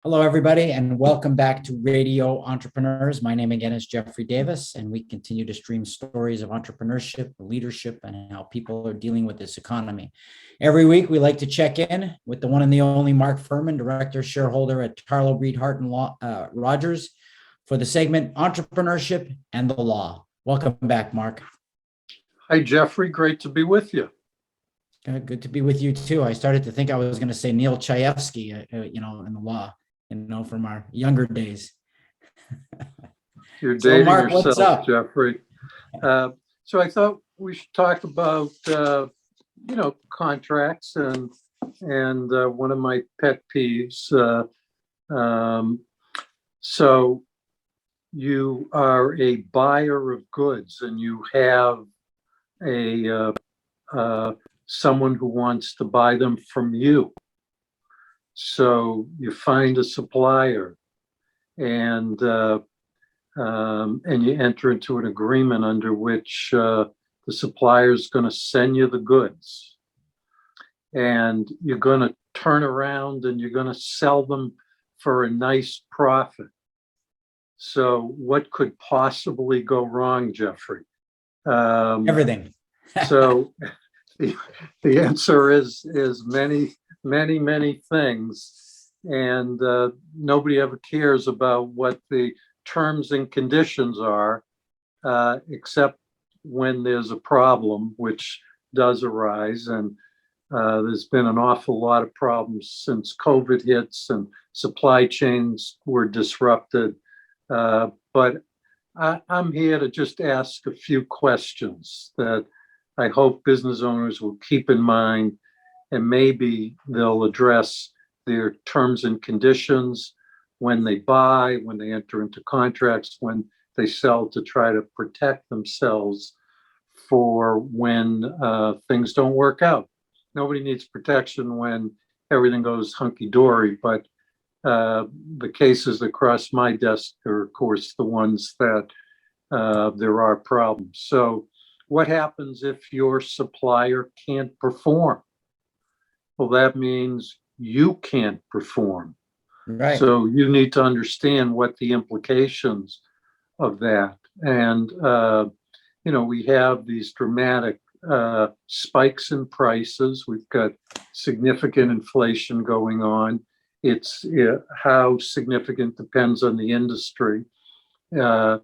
Hello, everybody, and welcome back to Radio Entrepreneurs. My name again is JDavis, and we continue to stream stories of entrepreneurship, leadership, and how people are dealing with this economy. Every week, we like to check in with the one and the only Mark Furman, Director, Shareholder at Tarlow, Hart Rodgers, for the segment Entrepreneurship and the Law. Welcome back, Mark. Hi, Jeffrey. Great to be with you. Good to be with you, too. I started to think I was going to say Neil Chayefsky, in the law. From our younger days. You're dating Mark, yourself, what's up? Jeffrey. So I thought we should talk about, contracts and one of my pet peeves. So you are a buyer of goods and you have someone who wants to buy them from you. So you find a supplier and you enter into an agreement under which the supplier is going to send you the goods. And you're going to turn around and you're going to sell them for a nice profit. So what could possibly go wrong, Jeffrey? Everything. So the answer is many things, and nobody ever cares about what the terms and conditions are, except when there's a problem, which does arise. And there's been an awful lot of problems since COVID hits and supply chains were disrupted. But I'm here to just ask a few questions that I hope business owners will keep in mind, and maybe they'll address their terms and conditions when they buy, when they enter into contracts, when they sell, to try to protect themselves for when things don't work out. Nobody needs protection when everything goes hunky-dory, but the cases that cross my desk are, of course, the ones that there are problems. So what happens if your supplier can't perform? Well, that means you can't perform. Right. So you need to understand what the implications of that. And, we have these dramatic spikes in prices. We've got significant inflation going on. It's how significant depends on the industry. A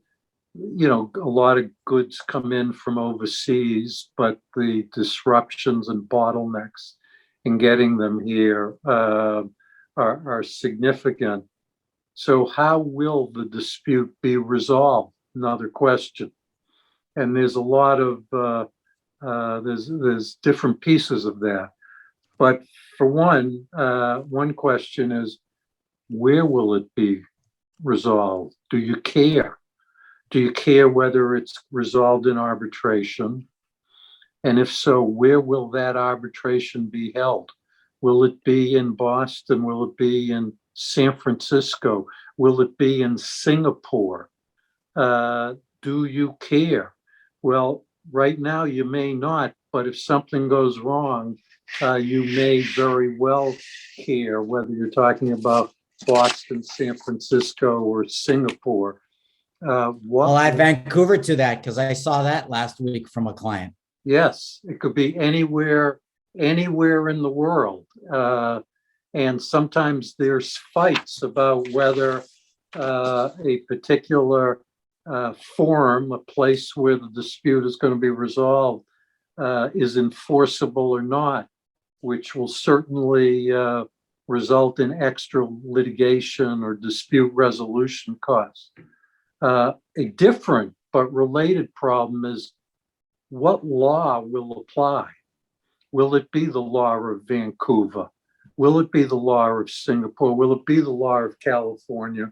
lot of goods come in from overseas, but the disruptions and bottlenecks in getting them here are significant. So how will the dispute be resolved? Another question. And there's a lot of there's different pieces of that. But for one question is, where will it be resolved? Do you care? Do you care whether it's resolved in arbitration? And if so, where will that arbitration be held? Will it be in Boston? Will it be in San Francisco? Will it be in Singapore? Do you care? Well, right now you may not, but if something goes wrong, you may very well care, whether you're talking about Boston, San Francisco, or Singapore. I'll add Vancouver to that because I saw that last week from a client. Yes, it could be anywhere in the world. And sometimes there's fights about whether a particular forum, a place where the dispute is going to be resolved, is enforceable or not, which will certainly result in extra litigation or dispute resolution costs. A different but related problem is, what law will apply? Will it be the law of Vancouver? Will it be the law of Singapore? Will it be the law of California?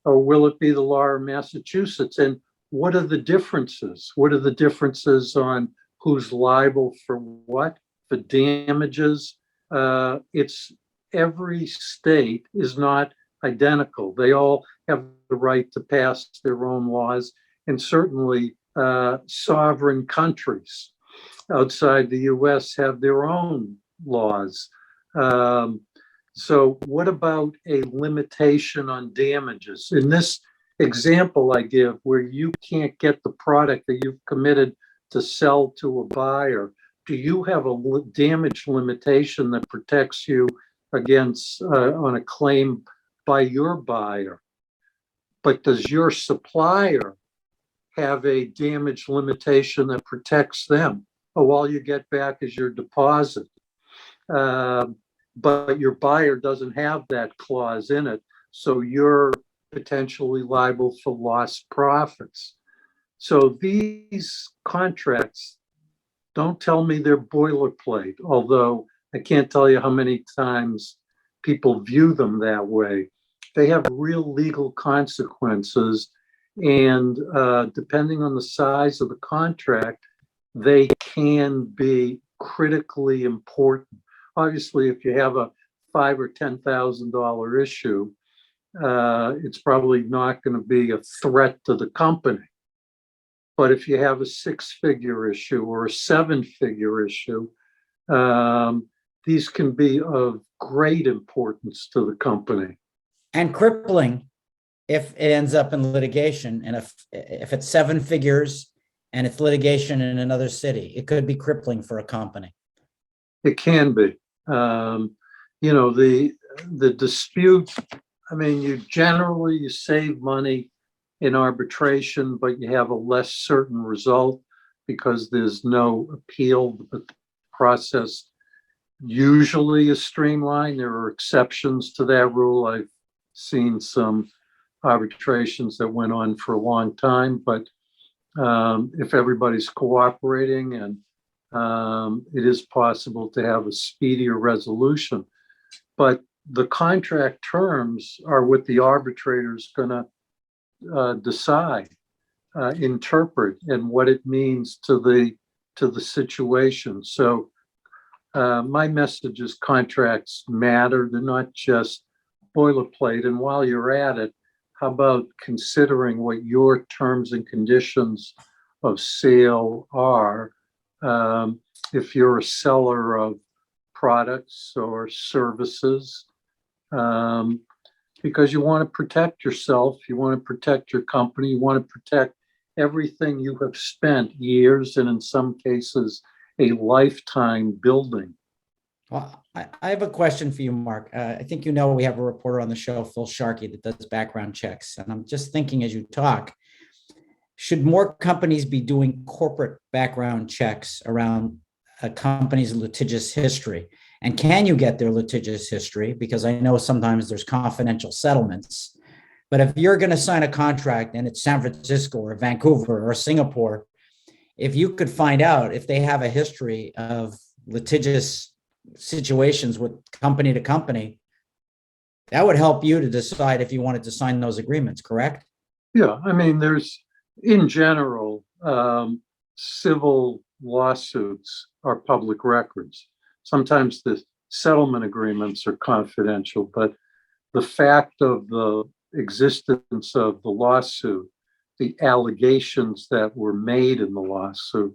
Or will it be the law of Massachusetts? And what are the differences? What are the differences on who's liable for what, for damages? It's every state is not identical. They all have the right to pass their own laws, and certainly sovereign countries outside the US have their own laws. So what about a limitation on damages? In this example I give, where you can't get the product that you've committed to sell to a buyer, do you have a damage limitation that protects you against on a claim by your buyer? But does your supplier have a damage limitation that protects them? Oh, all you get back is your deposit. But your buyer doesn't have that clause in it, so you're potentially liable for lost profits. So these contracts, don't tell me they're boilerplate, although I can't tell you how many times people view them that way. They have real legal consequences, and depending on the size of the contract, they can be critically important. Obviously, if you have a $5,000 or $10,000 issue, it's probably not going to be a threat to the company. But if you have a six-figure issue or a seven-figure issue, these can be of great importance to the company. And crippling if it ends up in litigation. And if it's seven figures and it's litigation in another city, it could be crippling for a company. It can be. The dispute, I mean, you save money in arbitration, but you have a less certain result because there's no appeal. The process usually is streamlined. There are exceptions to that rule. I've seen some arbitrations that went on for a long time, but if everybody's cooperating, and it is possible to have a speedier resolution. But the contract terms are what the arbitrator's going to decide, interpret, and what it means to the situation. So my message is contracts matter. They're not just boilerplate. And while you're at it, how about considering what your terms and conditions of sale are? If you're a seller of products or services, because you want to protect yourself, you want to protect your company, you want to protect everything you have spent years and in some cases a lifetime building. Well, I have a question for you, Mark. I think we have a reporter on the show, Phil Sharkey, that does background checks. And I'm just thinking as you talk, should more companies be doing corporate background checks around a company's litigious history? And can you get their litigious history? Because I know sometimes there's confidential settlements. But if you're going to sign a contract and it's San Francisco or Vancouver or Singapore, if you could find out if they have a history of litigious situations with company to company, that would help you to decide if you wanted to sign those agreements, correct? Yeah, I mean, there's, in general, civil lawsuits are public records. Sometimes the settlement agreements are confidential, but the fact of the existence of the lawsuit, the allegations that were made in the lawsuit,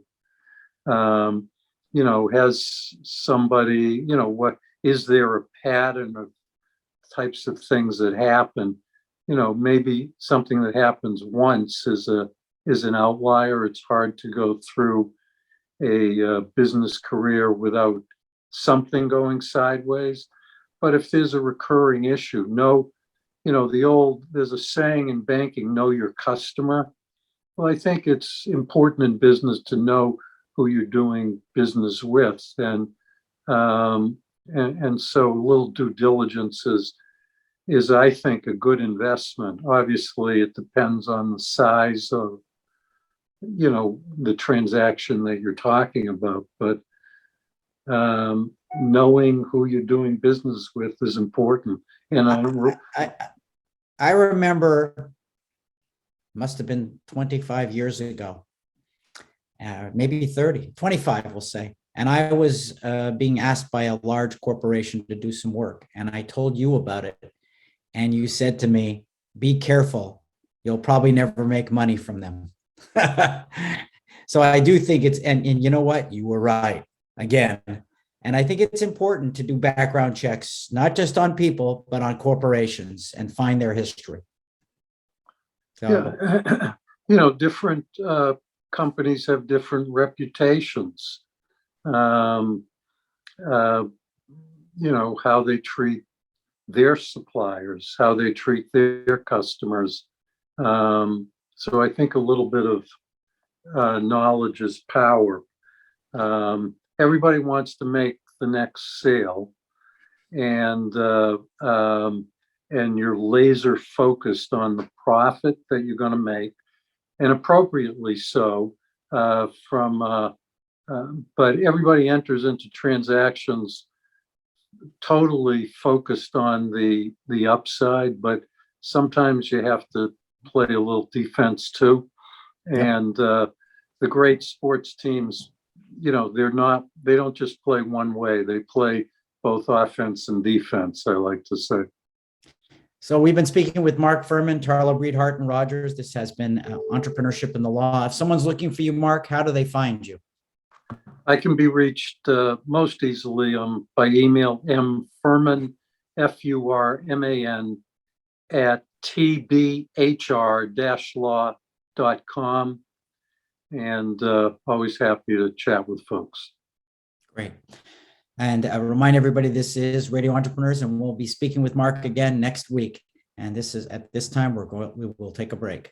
has somebody, what is there a pattern of types of things that happen? Maybe something that happens once is an outlier. It's hard to go through a business career without something going sideways. But if there's a recurring issue, there's a saying in banking, know your customer. Well, I think it's important in business to know who you're doing business with. And so a little due diligence is, I think, a good investment. Obviously, it depends on the size of, the transaction that you're talking about. But knowing who you're doing business with is important. And I remember, must have been 25 years ago, maybe 30, 25, we'll say. And I was being asked by a large corporation to do some work. And I told you about it. And you said to me, be careful. You'll probably never make money from them. So I do think and you know what? You were right. Again, And I think it's important to do background checks, not just on people, but on corporations and find their history. So, Yeah, different companies have different reputations. Um, uh, how they treat their suppliers, how they treat their customers. So I think a little bit of knowledge is power. Everybody wants to make the next sale, and you're laser focused on the profit that you're going to make, and appropriately so. But everybody enters into transactions totally focused on the upside, but sometimes you have to play a little defense too. Yep. And the great sports teams, they don't just play one way. They play both offense and defense, I like to say. So we've been speaking with Mark Furman, Tarlow, Hart Rodgers. This has been Entrepreneurship in the Law. If someone's looking for you, Mark, how do they find you? I can be reached most easily by email, mfurman, Furman, at tbhr-law.com. And always happy to chat with folks. Great. And remind everybody, this is Radio Entrepreneurs, and we'll be speaking with Mark again next week. And this is at this time, we will take a break.